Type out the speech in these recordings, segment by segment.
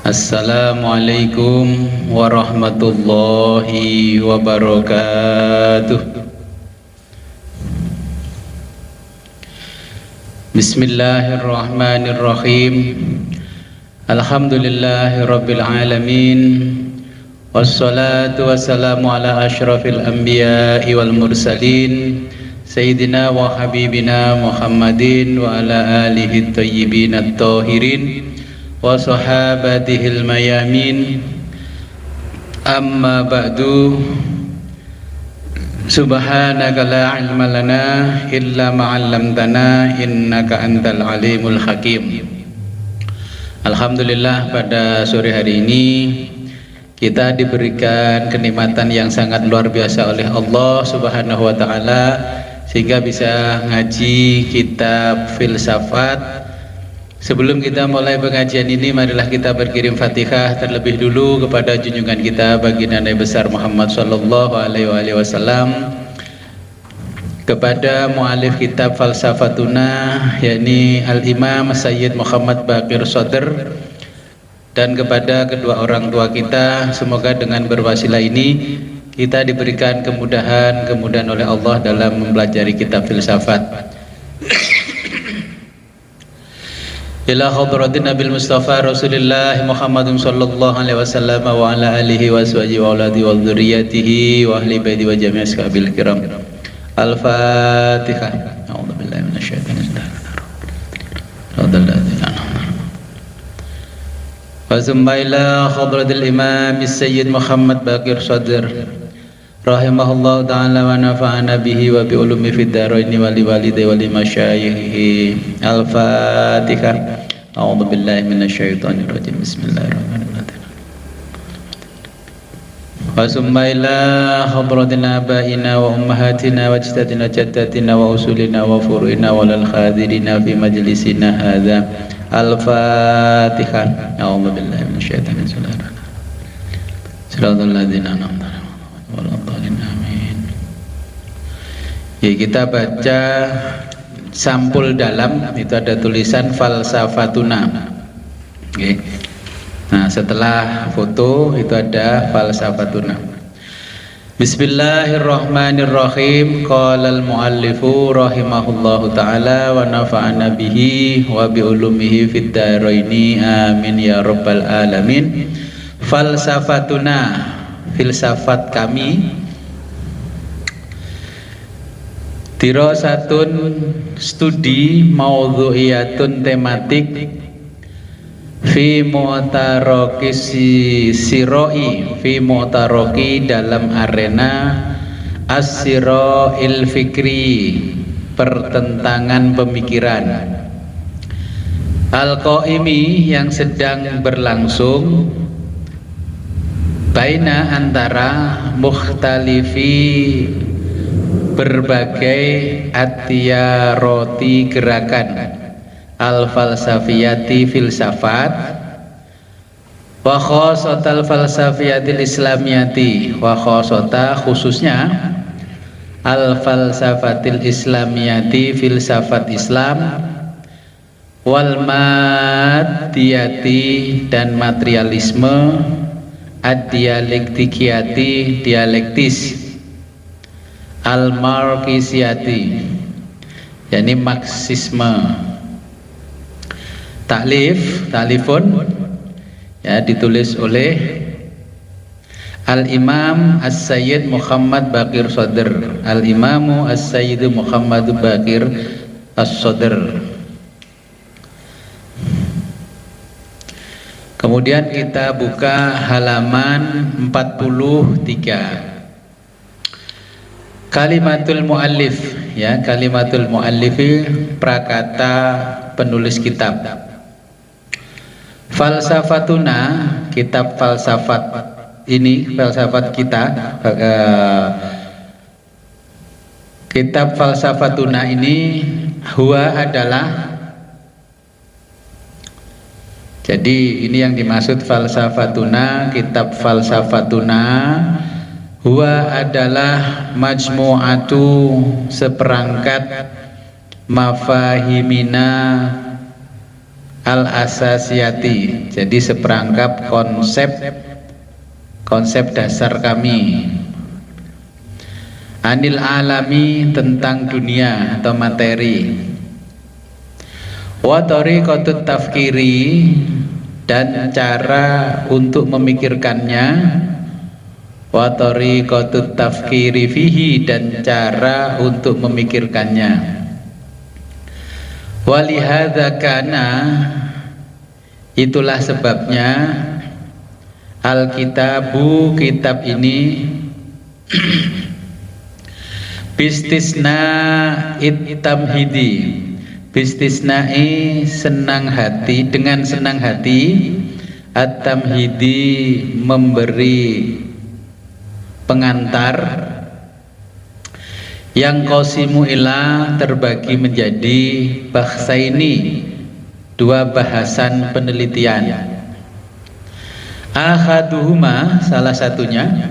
Assalamualaikum warahmatullahi wabarakatuh. Bismillahirrahmanirrahim. Alhamdulillahi rabbil alamin. Wassalatu wassalamu ala asyrafil anbiya'i wal mursalin Sayyidina wa habibina Muhammadin wa ala alihi tayyibin at-tahirin wa sahabatihil mayamin. Amma ba'du. Subhanaka la ilma lana illa ma 'allamtana innaka antal alimul hakim. Alhamdulillah, pada sore hari ini kita diberikan kenikmatan yang sangat luar biasa oleh Allah Subhanahu wa taala sehingga bisa ngaji kitab filsafat. Sebelum kita mulai pengajian ini, marilah kita berkirim Fatihah terlebih dulu kepada junjungan kita baginda Nabi besar Muhammad sallallahu alaihi wasallam, kepada mualif kitab Falsafatuna yakni Al-Imam Sayyid Muhammad Baqir Shadr, dan kepada kedua orang tua kita. Semoga dengan berwasilah ini kita diberikan kemudahan oleh Allah dalam mempelajari kitab filsafat. Ila hadratin Nabil Mustafa Rasulullah Muhammadun sallallahu alaihi wasallam wa ala alihi wa sahbihi wa auladi wa dzurriyyatihi wa ahli baiti wa jami' ashabil kiram. Al-Fatihah. A'udzu billahi minasyaitonir rajim. Wa summa ila hadratil Imam Sayyid Muhammad Baqir Shadr rahimahullah ta'ala wa nafa'ana bihi wa bi ulumi fid dharaini wa li walidayhi wa li masyayikhi. Al-Fatihah. A'udzu billahi minasyaitonir rajim. Bismillahirrahmanirrahim. Wa summa ila hadratina abaina wa ummahatina wa ajdadina jaddatina wa usulina wa furu'ina wa lil khadirina fi majlisina hadza. Al-Fatihah. A'udzu billahi minasyaitonir rajim. Shiratal ladzina an'amta alaihim. Amin. Ya, kita baca sampul dalam, itu ada tulisan Falsafatuna. Oke. Nah, setelah foto itu ada Falsafatuna. Bismillahirrahmanirrahim. Qala al-muallifu rahimahullahu ta'ala wa nafa'ana bihi wa bi ulumihi fid dharaini amin ya rabbal alamin. Falsafatuna, filsafat kami, dirasatun, studi, maudhu'iyatun, tematik, fi mu'taraqi siroi, fi mu'taraqi, dalam arena as-sira'il fikri, pertentangan pemikiran, al-qaimi, yang sedang berlangsung, baina, antara, mukhtalifi, berbagai, atiyaroti, gerakan, al-falsafiyati, filsafat, wa khosotal falsafiyatil islamiyati, wa khosota, khususnya, al-falsafatil islamiyati, filsafat Islam, wal madiyati, dan materialisme, ad-dialektikiyati, dialektis, al-marxisiyati, yakni marxisme. Taklifun, ya, ditulis oleh Al-Imam As-Sayyid Muhammad Baqir Shadr, Al-Imamu As-Sayyid Muhammad Baqir As-Shadr. Kemudian kita buka halaman 43. Kalimatul muallif, ya, kalimatul muallifi, prakata penulis kitab. Falsafatuna, kitab falsafat ini, falsafat kita, kitab Falsafatuna ini, huwa adalah, jadi ini yang dimaksud Falsafatuna, kitab Falsafatuna, huwa adalah majmu'atu, seperangkat, mafahimina, al-asasiyati, jadi seperangkap konsep dasar kami. Anil alami, tentang dunia atau materi. Wa tariqatut tafkiri, dan cara untuk memikirkannya. Wa tariqatut tafkiri fihi, dan cara untuk memikirkannya. Walihadza kana, itulah sebabnya Alkitabu, kitab ini bistisna it-tamhidi, bistisnai senang hati, dengan senang hati, at-tamhidi memberi pengantar, yang qasimu ila terbagi menjadi bahsaini, dua bahasan penelitian. Ahaduhuma, salah satunya,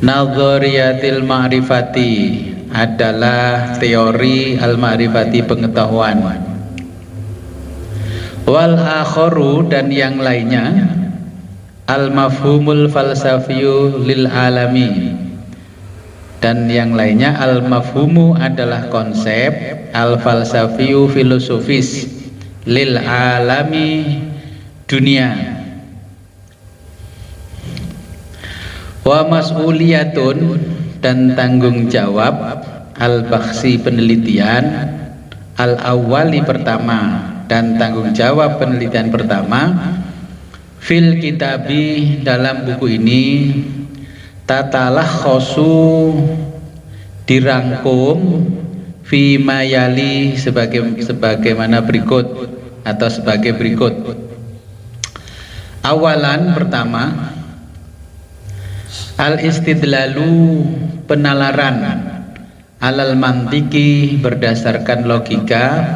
nadhariyatil ma'rifati, adalah teori al-ma'rifati, pengetahuan. Wal akharu, dan yang lainnya, al-mafhumul falsafiyu lil alami, dan yang lainnya al-mafhumu adalah konsep, al-falsafiyu filosofis, lil alami dunia. Wa mas'uliyatun, dan tanggung jawab, al-bakhsi penelitian, al-awwali pertama, dan tanggung jawab penelitian pertama, fil kitabi dalam buku ini, tatalakhosu dirangkum, fi mayali sebagaimana berikut atau sebagai berikut. Awalan, pertama, al istidlalu, penalaran, alal mantiki, berdasarkan logika,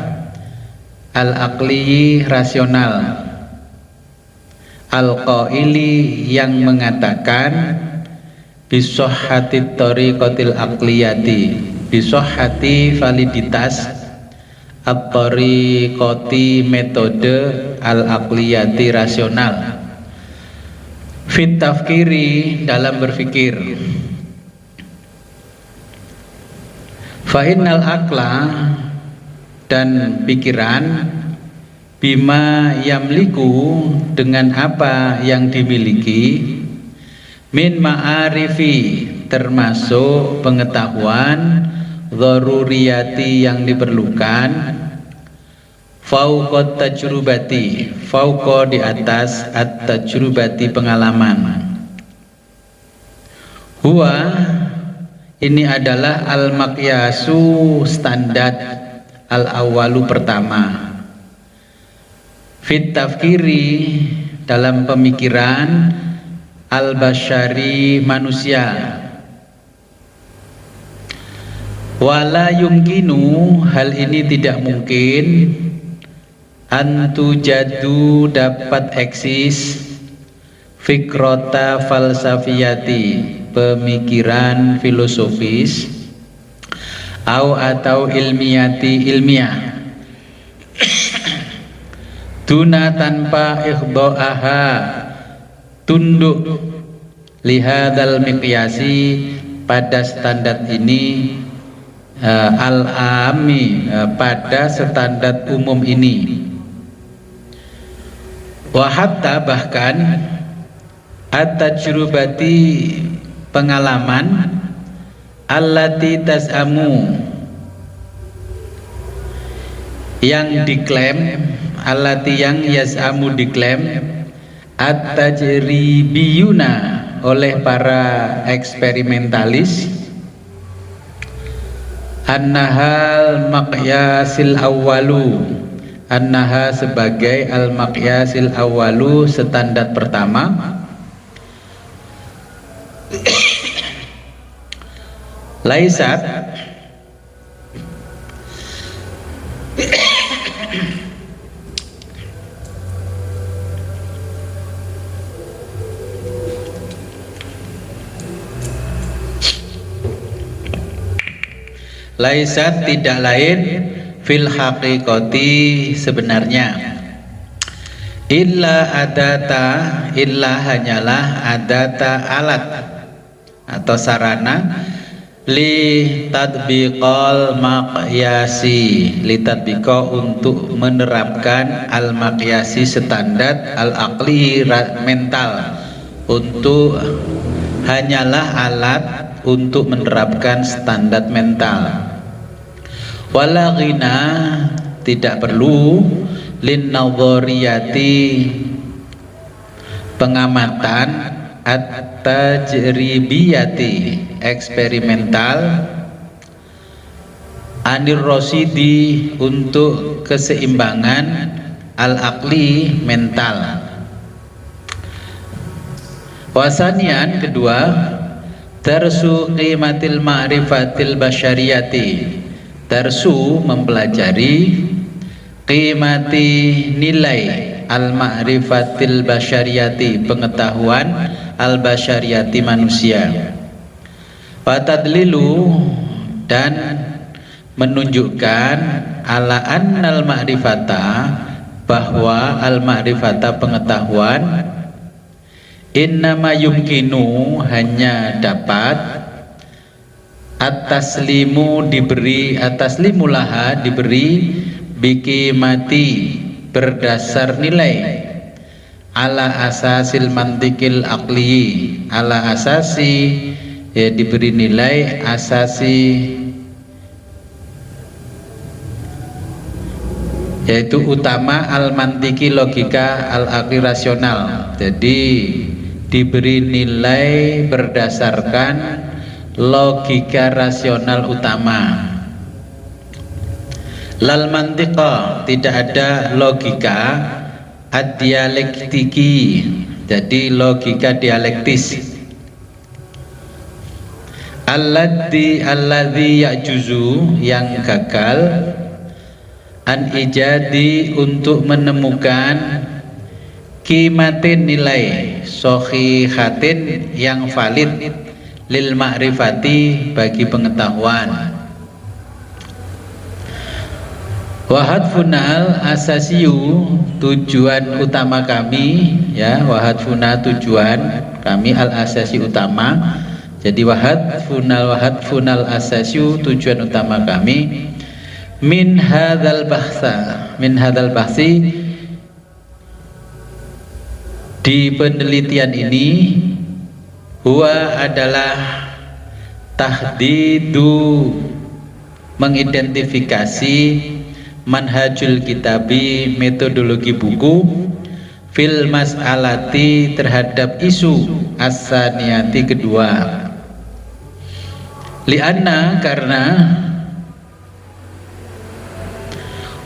al aqli, rasional, al qaili, yang mengatakan, bisohhati tariqatil aqliyati, bisohhati validitas, at-tariqati metode, al-aqliyati rasional, fit tafkiri dalam berpikir. Fa innal aqla, dan pikiran, bima yamliku, dengan apa yang dimiliki, min ma'arifi, termasuk pengetahuan, dharuriyati, yang diperlukan, fauqat tajrubati, fauqa, di atas, at tajrubati, pengalaman. Huwa, ini adalah al maqyasu, standar, al awalu, pertama, fit tafkiri, dalam pemikiran, al-basyari, manusia. Wala yumkinu, hal ini tidak mungkin, antujadu, dapat eksis, fikrota falsafiyati, pemikiran filosofis, atau ilmiyati, ilmiah, tuna, tanpa ikhdo'aha, tunduk, lihadal miqyasi, pada standar ini, al-ami, pada standar umum ini. Wa hatta, bahkan, at-tajrubati, pengalaman, allati tas'amu, yang diklaim, allati, yang yas'amu, diklaim, at-tajribiyuna, oleh para eksperimentalis, annahal maqyasil awwalu, annaha, sebagai al maqyasil awwalu, standar pertama, laisat, laisat, tidak lain, fil haqiqati, sebenarnya, illa adata, illa hanyalah adata alat atau sarana li tadbiqal maqyasi, li tadbiqa untuk menerapkan al maqyasi standar al aqli mental, untuk hanyalah alat untuk menerapkan standar mental. Wala ghina, tidak perlu lin nadhariyati, pengamatan at-tajribiyati, eksperimental, anir rosidi, untuk keseimbangan al-aqli, mental. Wasanian, kedua, darsu qimatil ma'rifatil basyariyati, darsu mempelajari qimati, nilai al-ma'rifatil basyariyati, pengetahuan al-basyariyati, manusia. Watadlilu, dan menunjukkan ala annal ma'rifata, bahwa al-ma'rifata, pengetahuan, innama yumkinu, hanya dapat, at-taslimu, diberi, at-taslimu laha, diberi, bikimati, berdasar nilai, ala asasil mantikil aqli, ala asasi, ya, diberi nilai asasi, yaitu utama al mantiki, logika, al aqli, rasional. Jadi diberi nilai berdasarkan logika rasional utama. Lal mantiqa, tidak ada logika ad-dialektiki, jadi logika dialektis. Alladzi ya'juzu, yang gagal, an ijadi, untuk menemukan, kimatin, nilai, sohihatin, yang valid, lil ma'rifati, bagi pengetahuan. Wahadfunal asasiyu, tujuan utama kami, ya, wahadfuna, tujuan kami, al asasi, utama. Jadi wahadfunal asasiyu, tujuan utama kami, min hadzal bahsi, di penelitian ini, huwa adalah tahdidu, mengidentifikasi, manhajul kitabi, metodologi buku, fil mas'alati, terhadap isu as-saniyati, kedua. Lianna, karena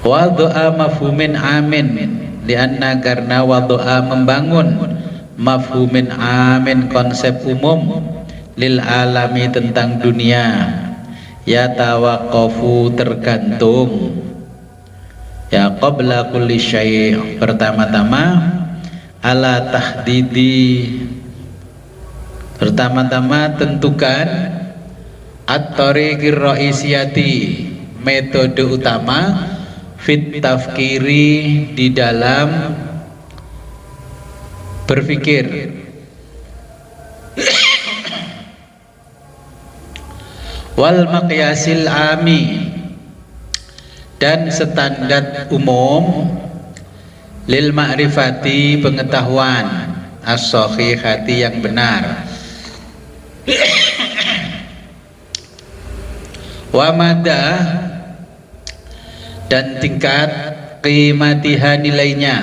wadu'a mafhumin amin, lianna, karena wadu'a, membangun, mafhumin amin, konsep umum, lil alami, tentang dunia, ya tawaqqafu, tergantung, ya qabla kulli syai', pertama-tama, ala tahdidi, pertama-tama tentukan, at-tariqir ra'isiyati, metode utama, fit tafkiri, di dalam berpikir, wal maqyasil ami, dan standar umum, lil ma'rifati, pengetahuan, as-sahihati, yang benar, wa mada, dan tingkat qimatiha, nilainya,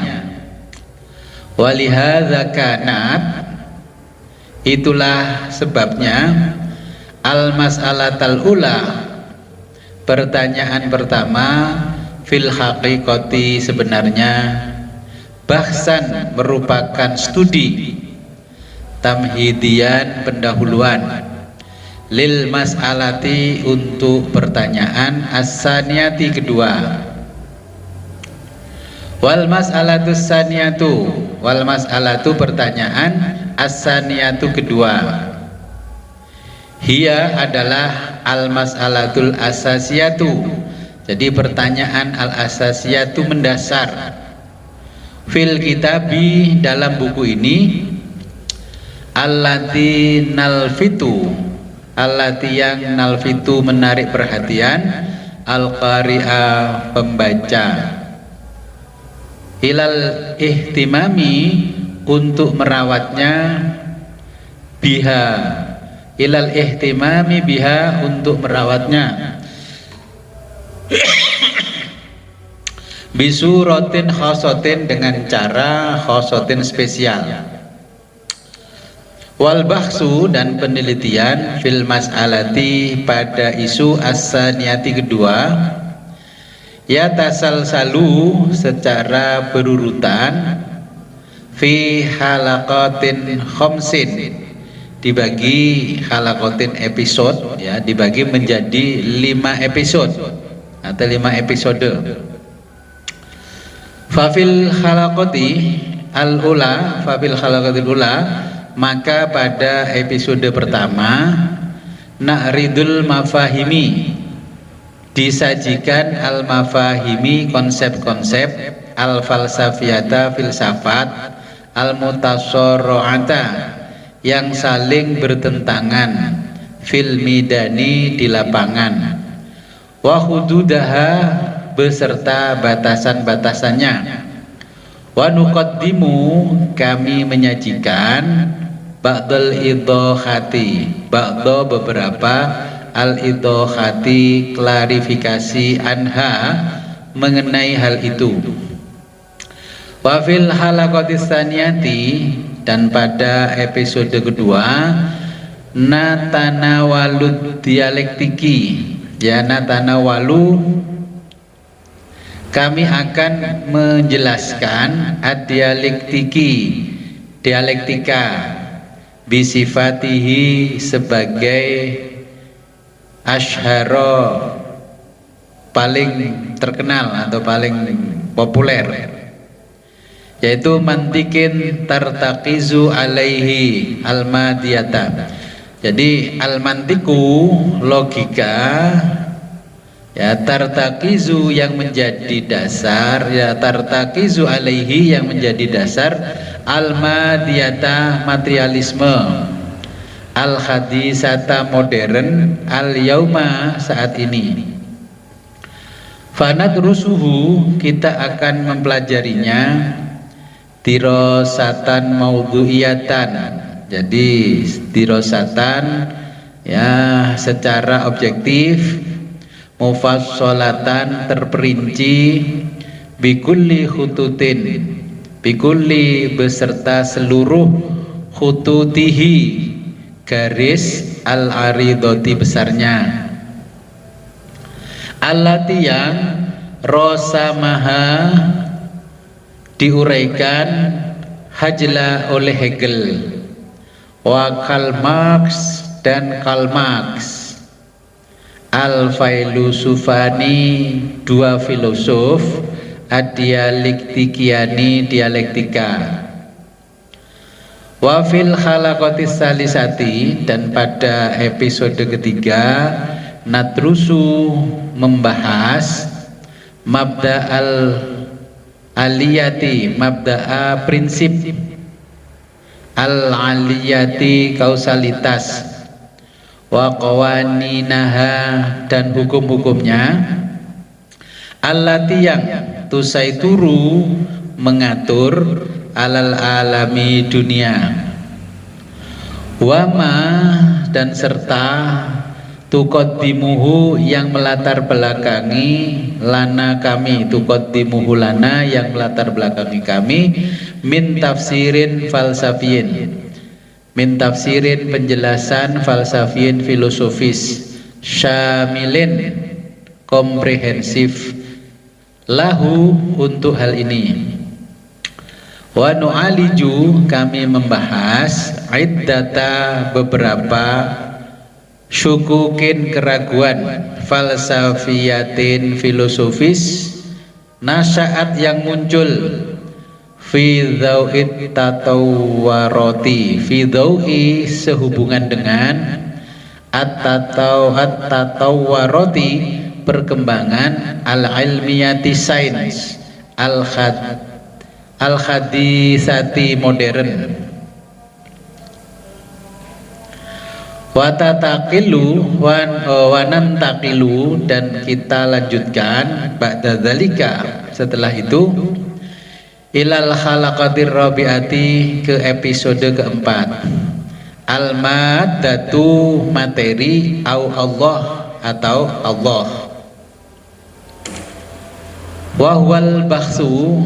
walihadza kanat, itulah sebabnya, al mas'alatal ula, pertanyaan pertama, fil haqiqati, sebenarnya, bahsan, merupakan studi, tamhidian, pendahuluan, lil mas'alati, untuk pertanyaan as-saniyati, kedua. Wal mas'alatu saniyatu, wal mas'alatu, pertanyaan, as-saniyatu, kedua. Hiya, adalah al mas'alatul asasiyatu, jadi pertanyaan al asasiyatu, mendasar. fil kitabi dalam buku ini allati yang nalfitu menarik perhatian al-qari'a pembaca ilal ihtimami untuk merawatnya biha ilal ihtimami biha untuk merawatnya bisuratin khosotin dengan cara khosotin spesial wal bahsu dan penelitian fil mas'alati pada isu as-saniyati kedua ya tasalsalu secara berurutan fi halaqatin khamsin dibagi halaqatin episode ya dibagi menjadi 5 episode atau 5 episode. Fafil halaqati al-ula fafil halaqatil ula maka pada episode pertama na'ridul mafahimi disajikan al-mafahimi konsep-konsep al-falsafiyata filsafat al-mutasarro'ata yang saling bertentangan fil midani di lapangan wa hududaha beserta batasan-batasannya wa nuqaddimu kami menyajikan ba'dal idhahati ba'da beberapa al-idhahati klarifikasi anha mengenai hal itu wa fil halaqatis tsaniyati dan pada episode kedua natanawalud dialektiki ya natanawalu kami akan menjelaskan ad-dialektiki dialektika bisifatihi sebagai asyhara paling terkenal atau paling populer yaitu mantikin tartaqizu alaihi almadiyata. Jadi almantiku logika ya tartaqizu yang menjadi dasar ya tartaqizu alaihi yang menjadi dasar almadiyata materialisme al hadisata modern al yauma saat ini fanadrusuhu kita akan mempelajarinya dirosatan maudhu'iyatan jadi dirosatan ya secara objektif mufassolatan terperinci bikulli khututin bikulli beserta seluruh khututihi garis al-aridoti besarnya allati yang rosamaha diuraikan hajla oleh Hegel wa Karl Marx dan Karl Marx al-failusufani dua filosof ad-dialektikiani dialektika wa fil halaqatis salisati dan pada episode ketiga natrusu membahas mabda'al aliyati mabda'a prinsip al-aliyati kausalitas wa qawaninaha dan hukum-hukumnya allati yang tusaituru mengatur alal alami dunia wama dan serta tuqaddimuhu yang melatar belakangi lana kami tuqaddimuhu lana yang melatar belakangi kami min tafsirin falsafiyin min tafsirin penjelasan falsafiyin filosofis syamilin komprehensif lahu untuk hal ini wa nu'aliju kami membahas iddata beberapa syukukin keraguan falsafiyatin filosofis nasya'at yang muncul fi dhau'it tatawwaroti fi dhau'i sehubungan dengan at-tatawwaroti perkembangan al-ilmiyati sains al-hadisati modern. Watataqilu wanantaqilu dan kita lanjutkan ba'da dzalika setelah itu ilal khalaqatir rabi'ati ke episode keempat. Al-maddatu materi au Allah atau Allah. Wahwal bahsu.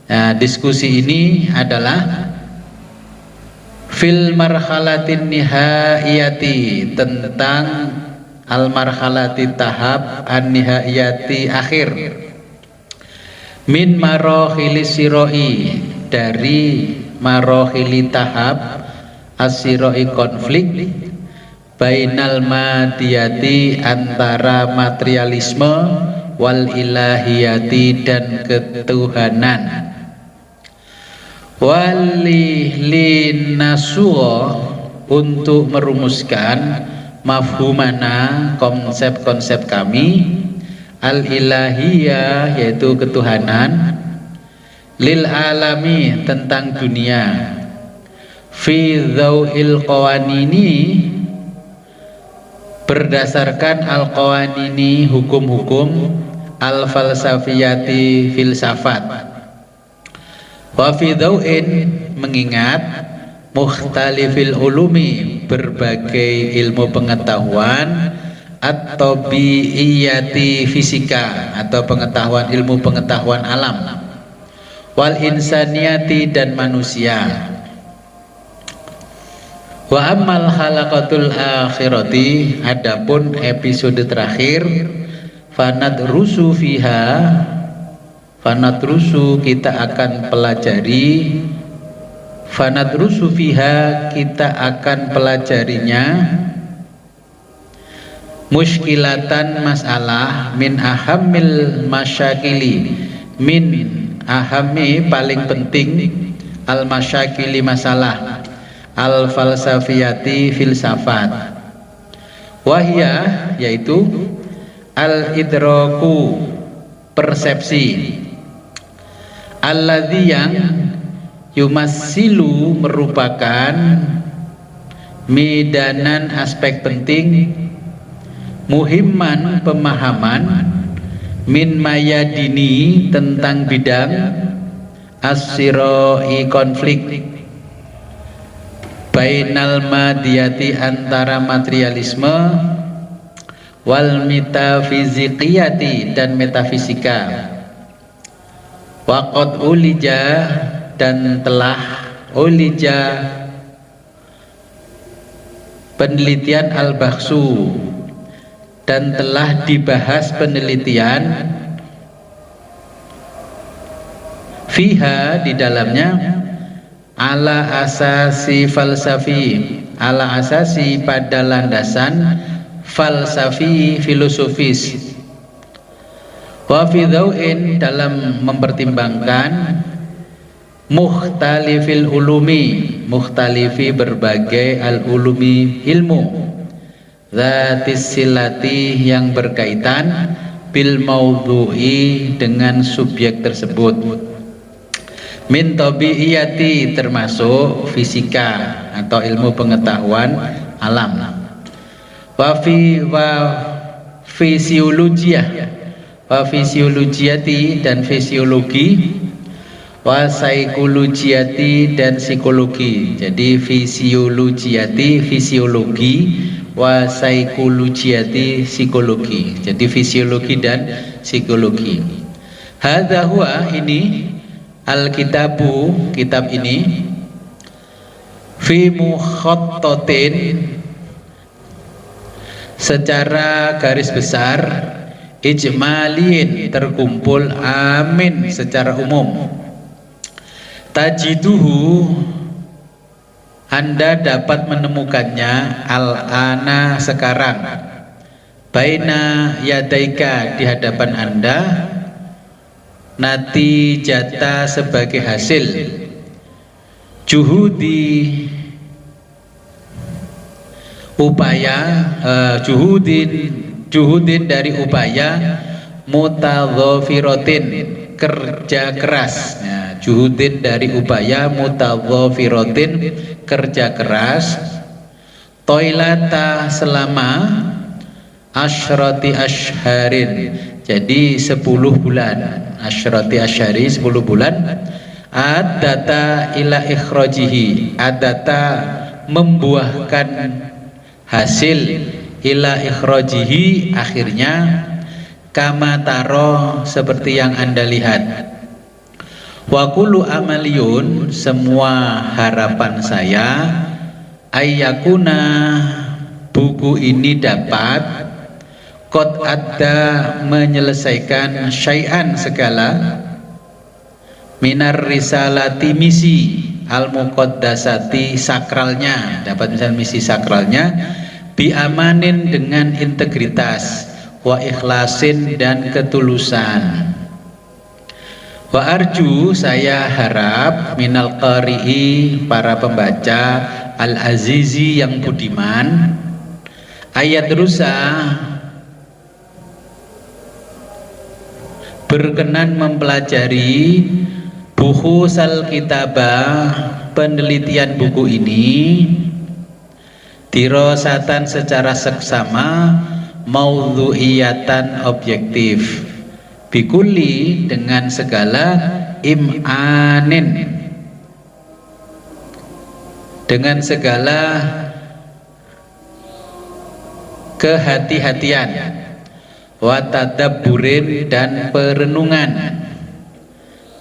Nah, diskusi ini adalah fil marhalatin nihaiyati tentang al marhalati tahap an nihaiyati akhir min marohili siroi dari marohili tahap asiroi konflik bainal madiyati antara materialisme wal ilahiyati dan ketuhanan. Walilinasuwa untuk merumuskan mafhumana konsep-konsep kami al-ilahiyah yaitu ketuhanan lil alami tentang dunia fi dzauil qawanini berdasarkan al-qawanini hukum-hukum al-falsafiyati filsafat. Wa fi dzau'in mengingat mukhtalifil ulumi berbagai ilmu pengetahuan atau bi'iyati fisika atau pengetahuan ilmu pengetahuan alam wal insaniyati dan manusia. Wa ammal halaqatul akhirati adapun episode terakhir fanadrusu fiha fanadrusu kita akan pelajari fanadrusu fiha kita akan pelajarinya muskilatan masalah min ahamil masyakili min ahami paling penting al masyakili masalah al falsafiyati filsafat wahya yaitu al idraku persepsi alladzi yang yumassilu merupakan midanan aspek penting muhimman pemahaman min mayadini tentang bidang as-sirai konflik bainal madiyati antara materialisme wal metafizikiyati dan metafisika. Waqad ulija dan telah ulija penelitian al-bahsu dan telah dibahas penelitian fiha di dalamnya ala asasi falsafi ala asasi pada landasan falsafi filosofis wa fi dzau'in dalam mempertimbangkan mukhtalifil ulumi mukhtalifi berbagai al-ulumi ilmu zatis silati yang berkaitan bil maudhu'i dengan subjek tersebut min tabi'iyati termasuk fisika atau ilmu pengetahuan alam wa fisiologiyah wa fisiologiyati dan fisiologi wa psikologiati dan psikologi. Jadi fisiologiyati fisiologi wa psikologiati psikologi. Jadi fisiologi dan psikologi. Hadza huwa ini al-kitabu kitab ini fi mukhattatin secara garis besar ijmalin terkumpul amin secara umum tajiduhu Anda dapat menemukannya al-ana sekarang baina yadaika di hadapan Anda natijata sebagai hasil juhudi upaya juhudin dari upaya mutadzafirotin kerja keras. Nah, juhudin dari upaya, mutadhafirotin kerja keras, toilata selama asyrati ashharin, jadi 10 bulan. Asyrati ashhari 10 bulan. Adata ila ikhrajihi, adata membuahkan hasil, ila ikhrajihi akhirnya, kama taro seperti yang Anda lihat. Wa kullu amaliyun, semua harapan saya, ayyakuna buku ini dapat, qad ada menyelesaikan syai'an segala, minar risalati misi, al muqaddasati sakralnya, dapat misalnya misi sakralnya, bi amanin dengan integritas, wa ikhlasin dan ketulusan. Wa arju, saya harap, minal qari'i, para pembaca, al azizi yang budiman, ayat rusa berkenan mempelajari buhusal kitabah, penelitian buku ini, dirosatan secara seksama, maudhu'iyatan objektif, bikuli dengan segala imanin, dengan segala kehati-hatian, watadabburin dan perenungan,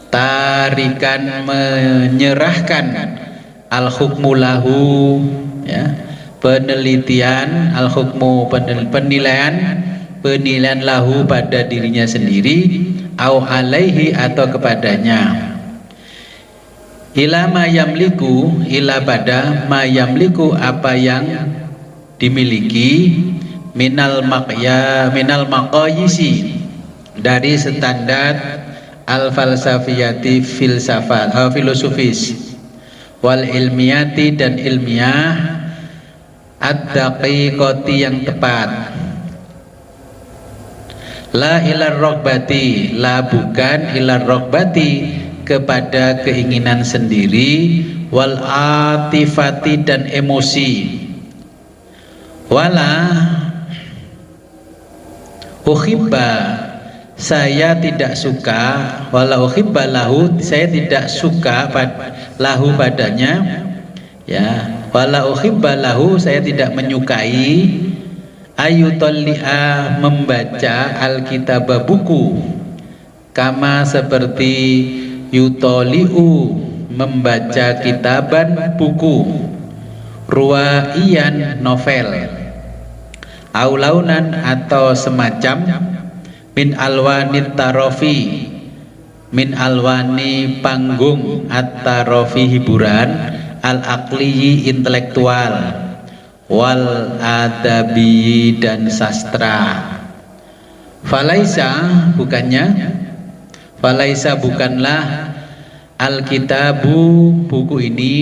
tarikan menyerahkan, al hukmu lahu, ya, penelitian, al hukmu penilaian lahu pada dirinya sendiri, au alaihi atau kepadanya, ila ma yamliku, ila pada ma yamliku apa yang dimiliki, minal maqayisi dari standar al falsafiyati filsafat filosofis, wal ilmiyati dan ilmiah, ad-daqiqati yang tepat, la ilar rogbati, la bukan ilar rogbati kepada keinginan sendiri, wal atifati dan emosi, wala uhibba, saya tidak suka, wala uhibba lahu, saya tidak suka lahu padanya, ya, wala uhibba lahu, saya tidak menyukai, ayutalli'a membaca alkitabah buku, kama seperti yutoli'u membaca kitaban buku, ruwaiyan novel, aulaunan atau semacam, min alwani tarofi, min alwani panggung, at-tarofi hiburan, al-aqliyi intelektual, wal adabi dan sastra. Falaisa bukannya, falaisa bukanlah, al-kitabu buku ini,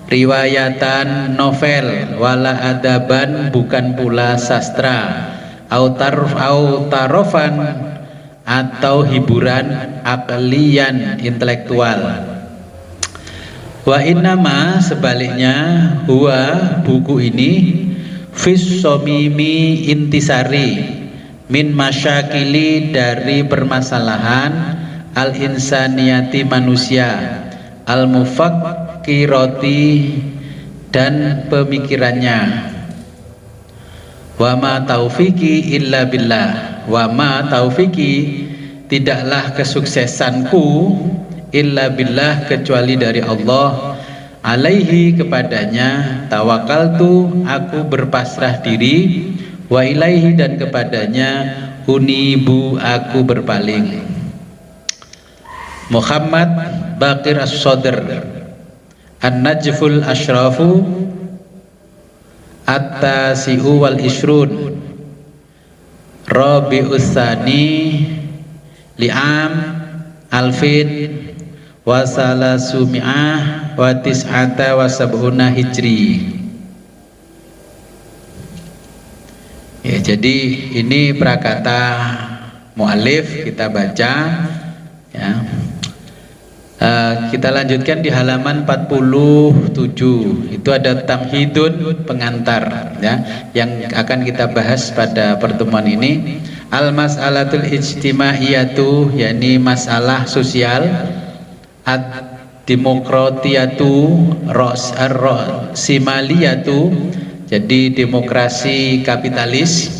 riwayatan novel, wala adaban bukan pula sastra, au tarofan atau hiburan aqliyan intelektual. Wa innama sebaliknya, huwa buku ini, fis somimi intisari, min masyakili dari permasalahan, al insaniyati manusia, al mufakkirati dan pemikirannya. Wa ma taufiki illa billah, wa ma taufiki tidaklah kesuksesanku, illa billah kecuali dari Allah, alaihi kepadanya, tawakaltu aku berpasrah diri, wa ilaihi dan kepadanya, unibu aku berpaling. Muhammad Baqir As-Sadr, An-Najful Ashrafu, At-Tasi'u wal Ishrun, Rabi'us Tsani, Li'am Alfin wa salasumi'ah wa tis'ata wa sab'una hijri. Ya, jadi ini prakata mu'alif, kita baca Ya. Kita lanjutkan di halaman 47. Itu ada tamhidun, pengantar ya, yang akan kita bahas pada pertemuan ini. Al-mas'alatul ijtimaiyatu, yakni masalah sosial. Ad-demokratiyatu, simaliyatu, jadi demokrasi kapitalis.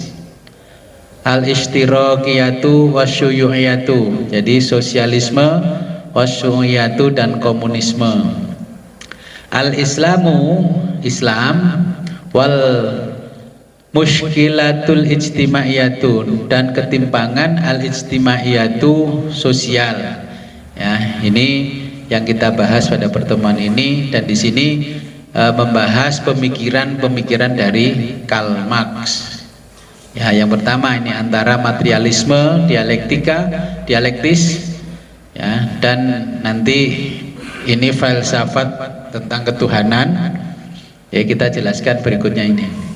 Al-ishtirakiyatu wasyuyu'iyatu, jadi sosialisme, wasyuyu'iyatu dan komunisme. Al-islamu, Islam, wal mushkilatul ijtimaiyatu, dan ketimpangan al-ijtimaiyatu, sosial. Ya, ini yang kita bahas pada pertemuan ini, dan di sini membahas pemikiran-pemikiran dari Karl Marx. Ya, yang pertama ini antara materialisme, dialektis, ya, dan nanti ini filsafat tentang ketuhanan. Ya, kita jelaskan berikutnya ini.